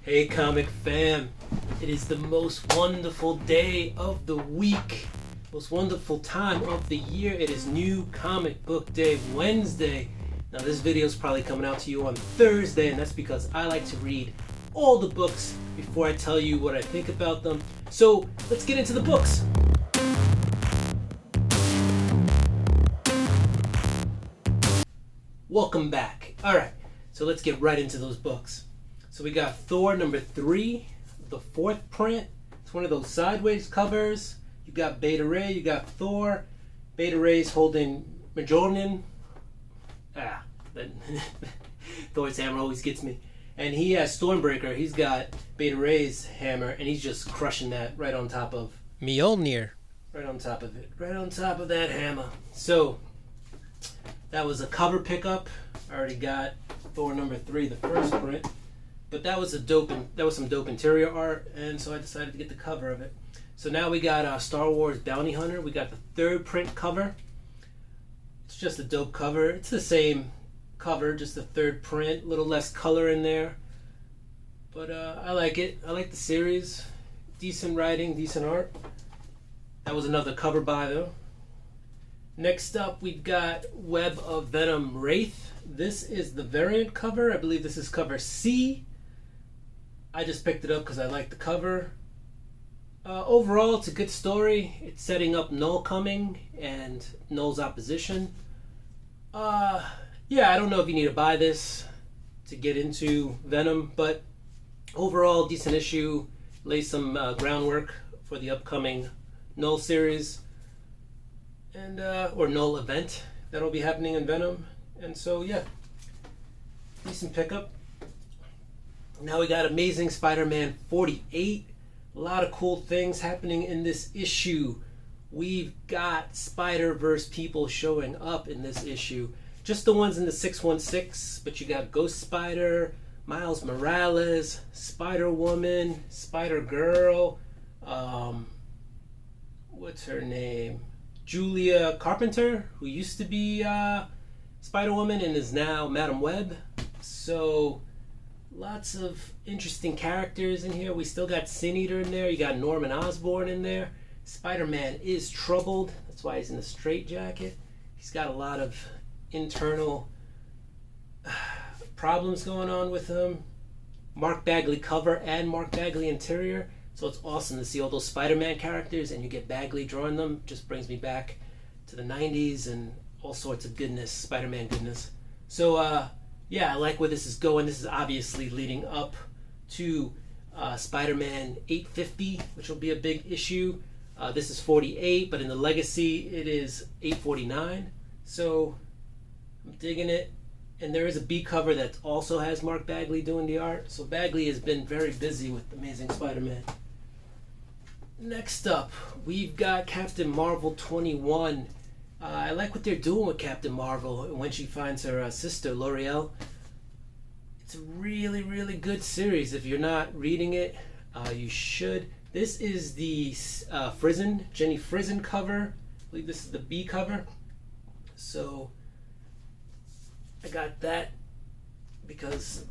Hey comic fam, it is the most wonderful day of the week, most wonderful time of the year. It is New Comic Book Day, Wednesday. Now this video is probably coming out to you on Thursday, and that's because I like to read all the books before I tell you what I think about them. So let's get into the books. Welcome back. Alright, so let's get right into those books. So we got Thor number 3, the 4th print. It's one of those sideways covers. You got Beta Ray, you got Thor. Beta Ray's holding Mjolnir. Thor's hammer always gets me. And he has Stormbreaker. He's got Beta Ray's hammer, and he's just crushing that right on top of Mjolnir. Right on top of it. Right on top of that hammer. So that was a cover pickup. I already got Thor number 3, the first print. But that was some dope interior art, and so I decided to get the cover of it. So now we got Star Wars Bounty Hunter. We got the 3rd print cover. It's just a dope cover. It's the same cover, just the 3rd print. A little less color in there. But I like it. I like the series. Decent writing, decent art. That was another cover by though. Next up, we've got Web of Venom Wraith. This is the variant cover. I believe this is cover C. I just picked it up because I like the cover. Overall, it's a good story. It's setting up Null coming and Null's opposition. Yeah, I don't know if you need to buy this to get into Venom, but overall, decent issue. Lays some groundwork for the upcoming Null series and or Null event that'll be happening in Venom. And so, yeah, decent pickup. Now we got Amazing Spider-Man 48. A lot of cool things happening in this issue. We've got Spider-Verse people showing up in this issue. Just the ones in the 616, but you got Ghost Spider, Miles Morales, Spider-Woman, Spider-Girl, what's her name? Julia Carpenter, who used to be Spider-Woman and is now Madam Web. So lots of interesting characters in here. We still got Sin Eater in there. You got Norman Osborn in there. Spider-Man is troubled. That's why he's in the straitjacket. He's got a lot of internal problems going on with him. Mark Bagley cover and Mark Bagley interior. So it's awesome to see all those Spider-Man characters and you get Bagley drawing them. Just brings me back to the 90s and all sorts of goodness, Spider-Man goodness. So yeah, I like where this is going. This is obviously leading up to Spider-Man 850, which will be a big issue. This is 48, but in the Legacy it is 849. So I'm digging it. And there is a B cover that also has Mark Bagley doing the art. So Bagley has been very busy with Amazing Spider-Man. Next up, we've got Captain Marvel 21. I like what they're doing with Captain Marvel when she finds her sister, L'Oreal. It's a really, really good series. If you're not reading it, you should. This is the Jenny Frison cover. I believe this is the B cover. So I got that because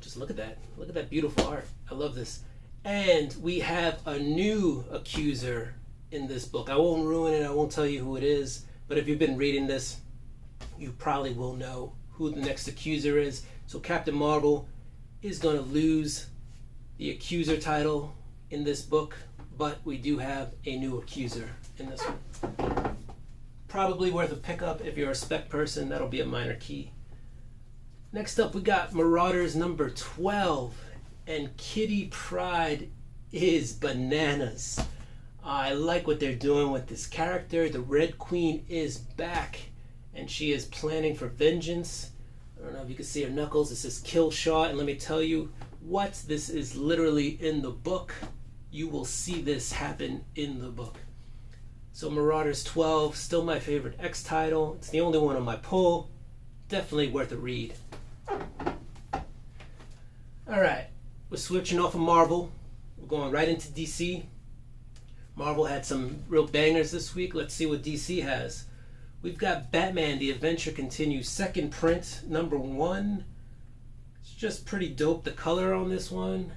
just look at that. Look at that beautiful art. I love this. And we have a new accuser in this book. I won't ruin it. I won't tell you who it is. But if you've been reading this, you probably will know who the next accuser is. So Captain Marvel is going to lose the accuser title in this book. But we do have a new accuser in this one. Probably worth a pickup if you're a spec person. That'll be a minor key. Next up, we got Marauders number 12, and Kitty Pryde is bananas. I like what they're doing with this character. The Red Queen is back, and she is planning for vengeance. I don't know if you can see her knuckles. It says Kill Shaw, and let me tell you what, this is literally in the book. You will see this happen in the book. So Marauders 12, still my favorite X title. It's the only one on my pull. Definitely worth a read. Alright, we're switching off of Marvel. We're going right into DC. Marvel had some real bangers this week. Let's see what DC has. We've got Batman, The Adventure Continues, 2nd print, number 1. It's just pretty dope, the color on this one.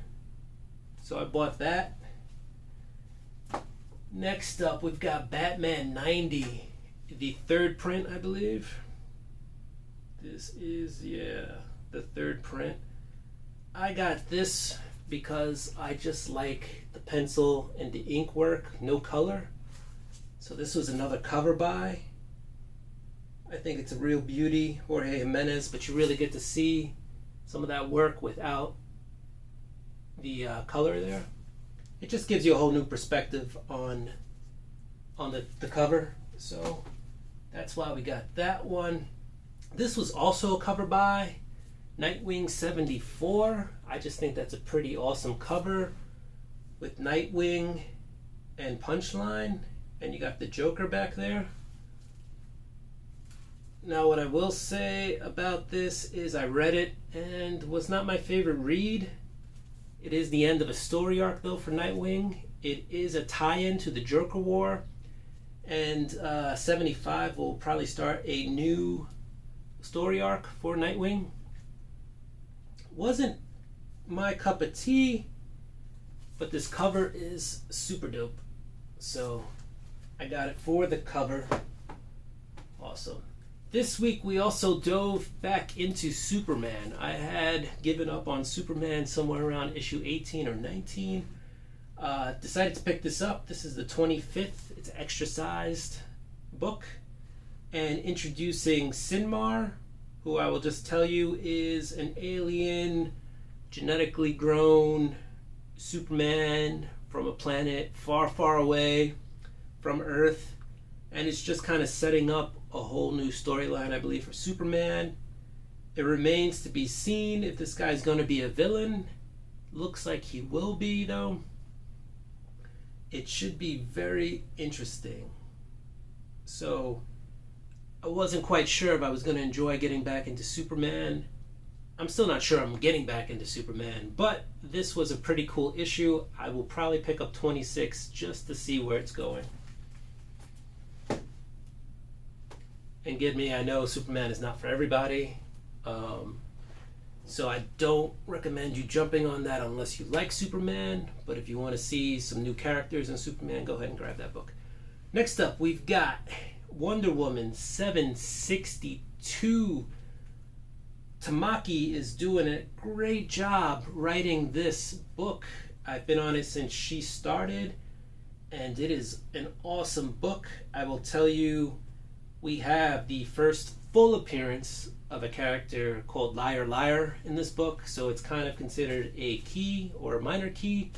So I bought that. Next up, we've got Batman 90, the third print, I believe. This is, the third print. I got this because I just like the pencil and the ink work, no color. So this was another cover buy. I think it's a real beauty, Jorge Jimenez, but you really get to see some of that work without the color there. It just gives you a whole new perspective on the cover. So that's why we got that one. This was also a cover by Nightwing 74. I just think that's a pretty awesome cover with Nightwing and Punchline, and you got the Joker back there. Now, what I will say about this is I read it and was not my favorite read. It is the end of a story arc, though, for Nightwing. It is a tie-in to the Joker War, and 75 will probably start a new story arc for Nightwing. Wasn't my cup of tea, but this cover is super dope. So I got it for the cover. Awesome. This week we also dove back into Superman. I had given up on Superman somewhere around issue 18 or 19. Decided to pick this up. This is the 25th. It's an extra sized book. And introducing Sinmar, who I will just tell you is an alien, genetically grown Superman from a planet far, far away from Earth. And it's just kind of setting up a whole new storyline, I believe, for Superman. It remains to be seen if this guy's going to be a villain. Looks like he will be, though. It should be very interesting. So I wasn't quite sure if I was going to enjoy getting back into Superman. I'm still not sure I'm getting back into Superman, but this was a pretty cool issue. I will probably pick up 26 just to see where it's going. And get me, I know Superman is not for everybody, so I don't recommend you jumping on that unless you like Superman. But if you want to see some new characters in Superman, go ahead and grab that book. Next up, we've got Wonder Woman 762. Tamaki is doing a great job writing this book. I've been on it since she started, and it is an awesome book. I will tell you, we have the first full appearance of a character called Liar Liar in this book, so it's kind of considered a key or a minor key.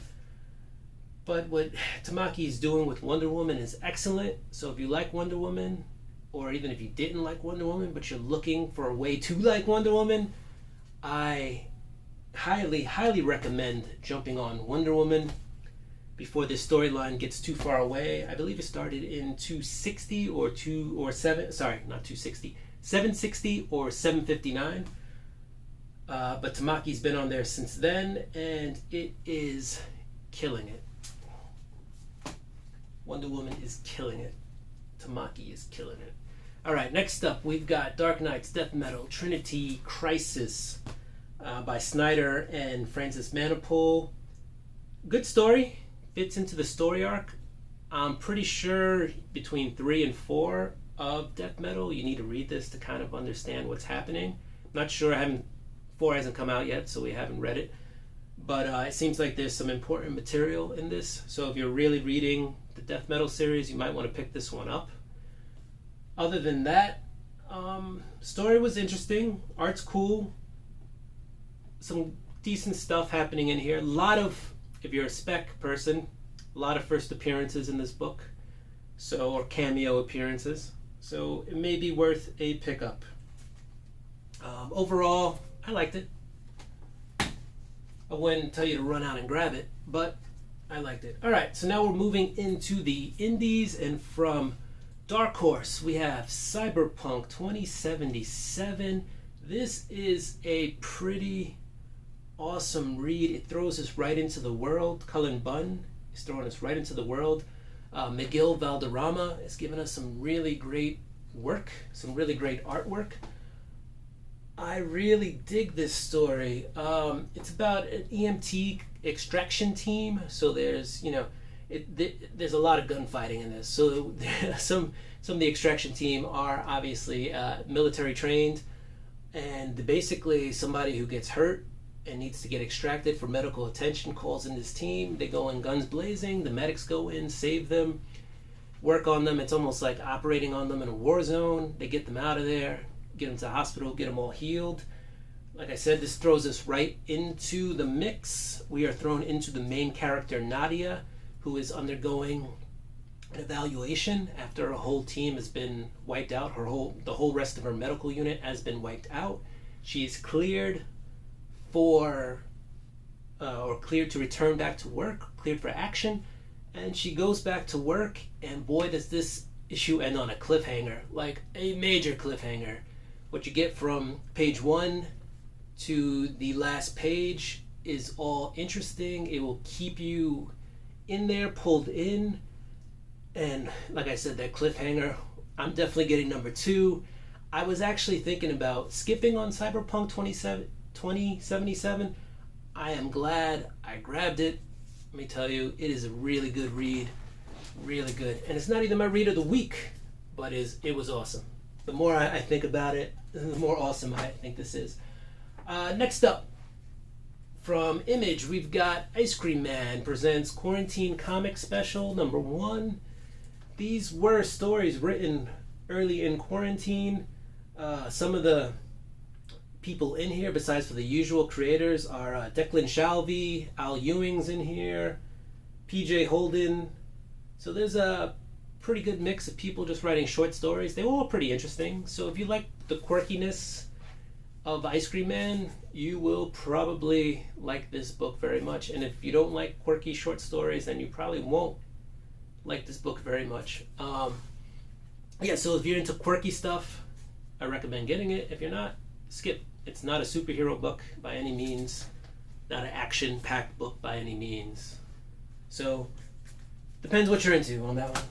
But what Tamaki is doing with Wonder Woman is excellent. So if you like Wonder Woman, or even if you didn't like Wonder Woman but you're looking for a way to like Wonder Woman, I highly, highly recommend jumping on Wonder Woman before this storyline gets too far away. I believe it started in 760 or 759. But Tamaki's been on there since then, and it is killing it. Wonder Woman is killing it. Tamaki is killing it. All right, next up, we've got Dark Knight's Death Metal Trinity Crisis by Snyder and Francis Manapul. Good story. Fits into the story arc. I'm pretty sure between 3 and 4 of Death Metal, you need to read this to kind of understand what's happening. I'm not sure. 4 hasn't come out yet, so we haven't read it. But it seems like there's some important material in this. So if you're really reading the Death Metal series, you might want to pick this one up. Other than that, story was interesting. Art's cool. Some decent stuff happening in here. A lot of, if you're a spec person, a lot of first appearances in this book. Or cameo appearances. So it may be worth a pickup. Overall, I liked it. I wouldn't tell you to run out and grab it, but I liked it. All right, so now we're moving into the indies, and from Dark Horse, we have Cyberpunk 2077. This is a pretty awesome read. It throws us right into the world. Cullen Bunn is throwing us right into the world. Miguel Valderrama has given us some really great work, some really great artwork. I really dig this story. It's about an EMT extraction team. So there's there's a lot of gunfighting in this. So some of the extraction team are obviously military trained, and basically somebody who gets hurt and needs to get extracted for medical attention calls in this team. They go in guns blazing. The medics go in, save them, work on them. It's almost like operating on them in a war zone. They get them out of there, get them to the hospital, get them all healed. Like I said, this throws us right into the mix. We are thrown into the main character, Nadia, who is undergoing an evaluation after her whole team has been wiped out. The whole rest of her medical unit has been wiped out. She is cleared or cleared to return back to work, cleared for action, and she goes back to work, and boy does this issue end on a cliffhanger, like a major cliffhanger. What you get from page 1 to the last page is all interesting. It will keep you in there, pulled in, and like I said, that cliffhanger, I'm definitely getting number 2. I was actually thinking about skipping on Cyberpunk 2077. I am glad I grabbed it. Let me tell you, it is a really good read. Really good. And it's not even my read of the week, but it was awesome. The more I think about it, the more awesome I think this is. Next up, from Image, we've got Ice Cream Man presents Quarantine Comic Special #1. These were stories written early in quarantine. Some of the people in here, besides for the usual creators, are Declan Shalvey, Al Ewing's in here, PJ Holden. So there's a pretty good mix of people just writing short stories. They were all pretty interesting. So if you like the quirkiness of Ice Cream Man, you will probably like this book very much. And if you don't like quirky short stories, then you probably won't like this book very much. So if you're into quirky stuff, I recommend getting it. If you're not, skip. It's not a superhero book by any means, not an action-packed book by any means. So, depends what you're into on that one.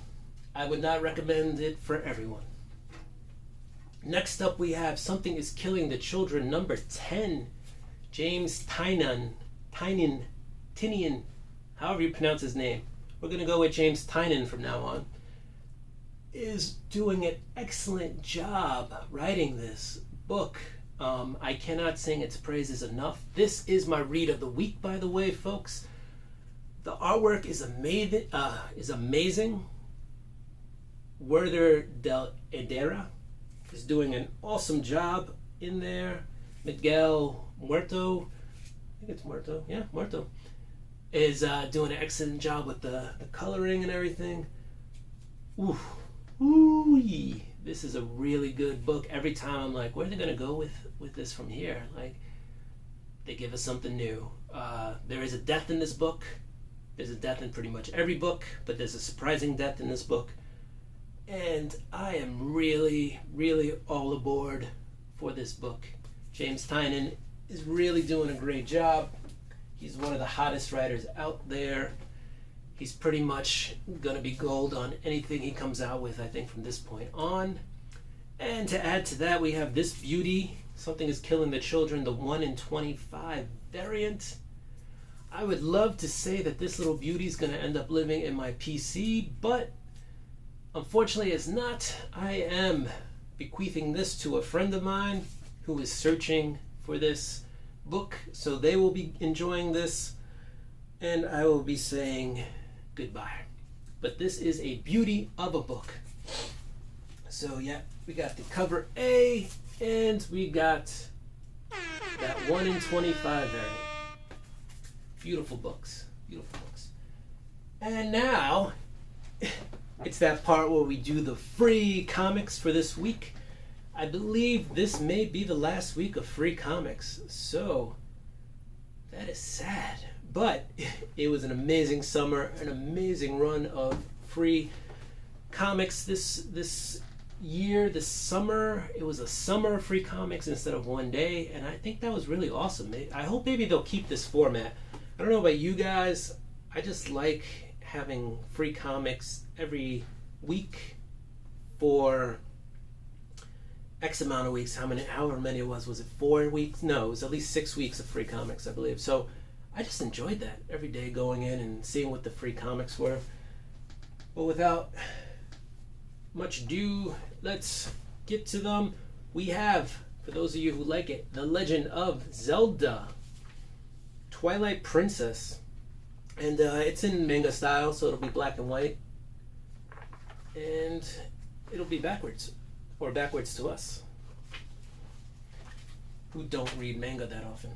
I would not recommend it for everyone. Next up, we have Something is Killing the Children, #10. James Tynion, however you pronounce his name. We're going to go with James Tynion from now on. Is doing an excellent job writing this book. I cannot sing its praises enough. This is my read of the week, by the way, folks. The artwork is amazing. Werther del Edera is doing an awesome job in there. Miguel Muerto, I think it's Muerto, yeah, Muerto, is doing an excellent job with the coloring and everything. Ooh-wee. This is a really good book. Every time I'm like, where are they going to go with this from here? Like, they give us something new. There is a death in this book. There's a death in pretty much every book, but there's a surprising death in this book. And I am really, really all aboard for this book. James Tynion is really doing a great job. He's one of the hottest writers out there. He's pretty much going to be gold on anything he comes out with, I think, from this point on. And to add to that, we have this beauty, Something is Killing the Children, the 1 in 25 variant. I would love to say that this little beauty is going to end up living in my PC, but unfortunately it's not. I am bequeathing this to a friend of mine who is searching for this book, so they will be enjoying this, and I will be saying goodbye. But this is a beauty of a book. So yeah, we got the cover A, and we got that 1 in 25 variant. Beautiful books. Beautiful books. And now, it's that part where we do the free comics for this week. I believe this may be the last week of free comics. So, that is sad. But it was an amazing summer, an amazing run of free comics this year, this summer. It was a summer of free comics instead of one day, and I think that was really awesome. I hope maybe they'll keep this format. I don't know about you guys, I just like having free comics every week for X amount of weeks. However many it was it 4 weeks? No, it was at least 6 weeks of free comics, I believe. So I just enjoyed that every day, going in and seeing what the free comics were. But without much ado, let's get to them. We have, for those of you who like it, The Legend of Zelda Twilight Princess. And it's in manga style, so it'll be black and white. And it'll be backwards, or backwards to us, who don't read manga that often.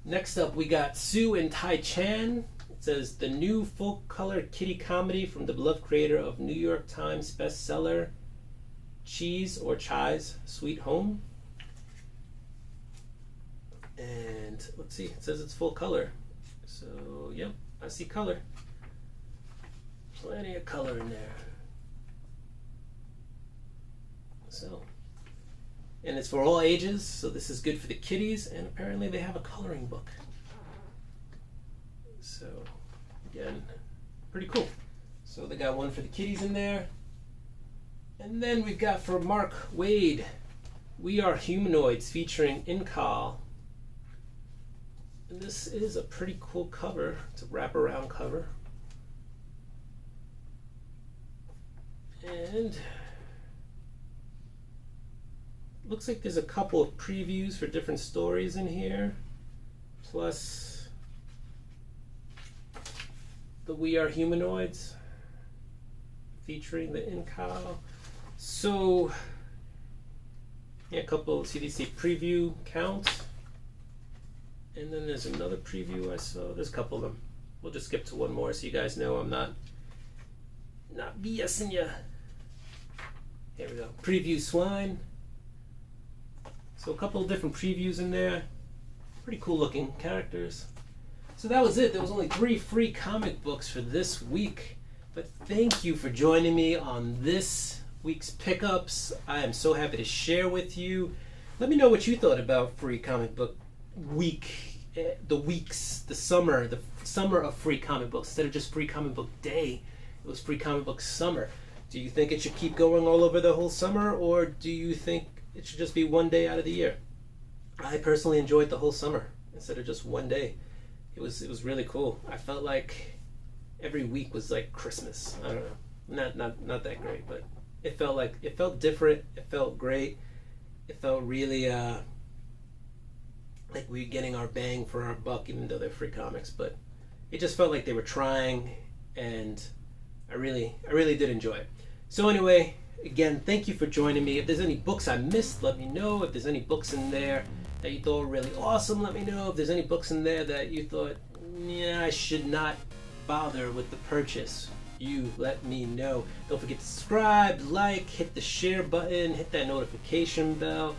Next up, we got Sue and Tai Chan. It says, the new full-color kitty comedy from the beloved creator of New York Times bestseller Cheese or Chai's Sweet Home. And let's see, it says it's full color. So, yep, I see color. Plenty of color in there. So, and it's for all ages, so this is good for the kiddies, and apparently they have a coloring book. So, again, pretty cool. So they got one for the kiddies in there. And then we've got for Mark Waid, We Are Humanoids featuring Inkal. And this is a pretty cool cover. It's a wraparound cover. And looks like there's a couple of previews for different stories in here, plus the We Are Humanoids featuring the Inkal. So, yeah, a couple CDC preview counts, and then there's another preview I saw. There's a couple of them. We'll just skip to one more so you guys know I'm not BSing ya. Here we go. Preview Swine. So a couple of different previews in there. Pretty cool looking characters. So that was it. There was only 3 free comic books for this week. But thank you for joining me on this week's pickups. I am so happy to share with you. Let me know what you thought about free comic book week. The summer of free comic books. Instead of just free comic book day, it was free comic book summer. Do you think it should keep going all over the whole summer, or do you think it should just be one day out of the year? I personally enjoyed the whole summer instead of just one day. It was really cool. I felt like every week was like Christmas. I don't know, not that great, but it felt different. It felt great. It felt really like we were getting our bang for our buck, even though they're free comics. But it just felt like they were trying, and I really did enjoy it. So anyway, again, thank you for joining me. If there's any books I missed, let me know. If there's any books in there that you thought were really awesome, let me know. If there's any books in there that you thought, yeah, I should not bother with the purchase, you let me know. Don't forget to subscribe, like, hit the share button, hit that notification bell.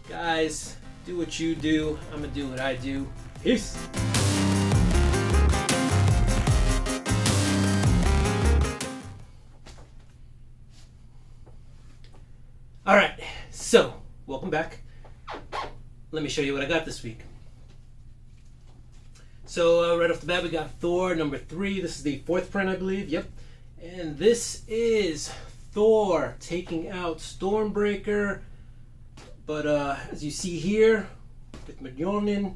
Guys, do what you do. I'm gonna do what I do. Peace. Alright, so, welcome back. Let me show you what I got this week. So, right off the bat, we got Thor number 3. This is the 4th print, I believe. Yep. And this is Thor taking out Stormbreaker. But as you see here, with Mjolnir,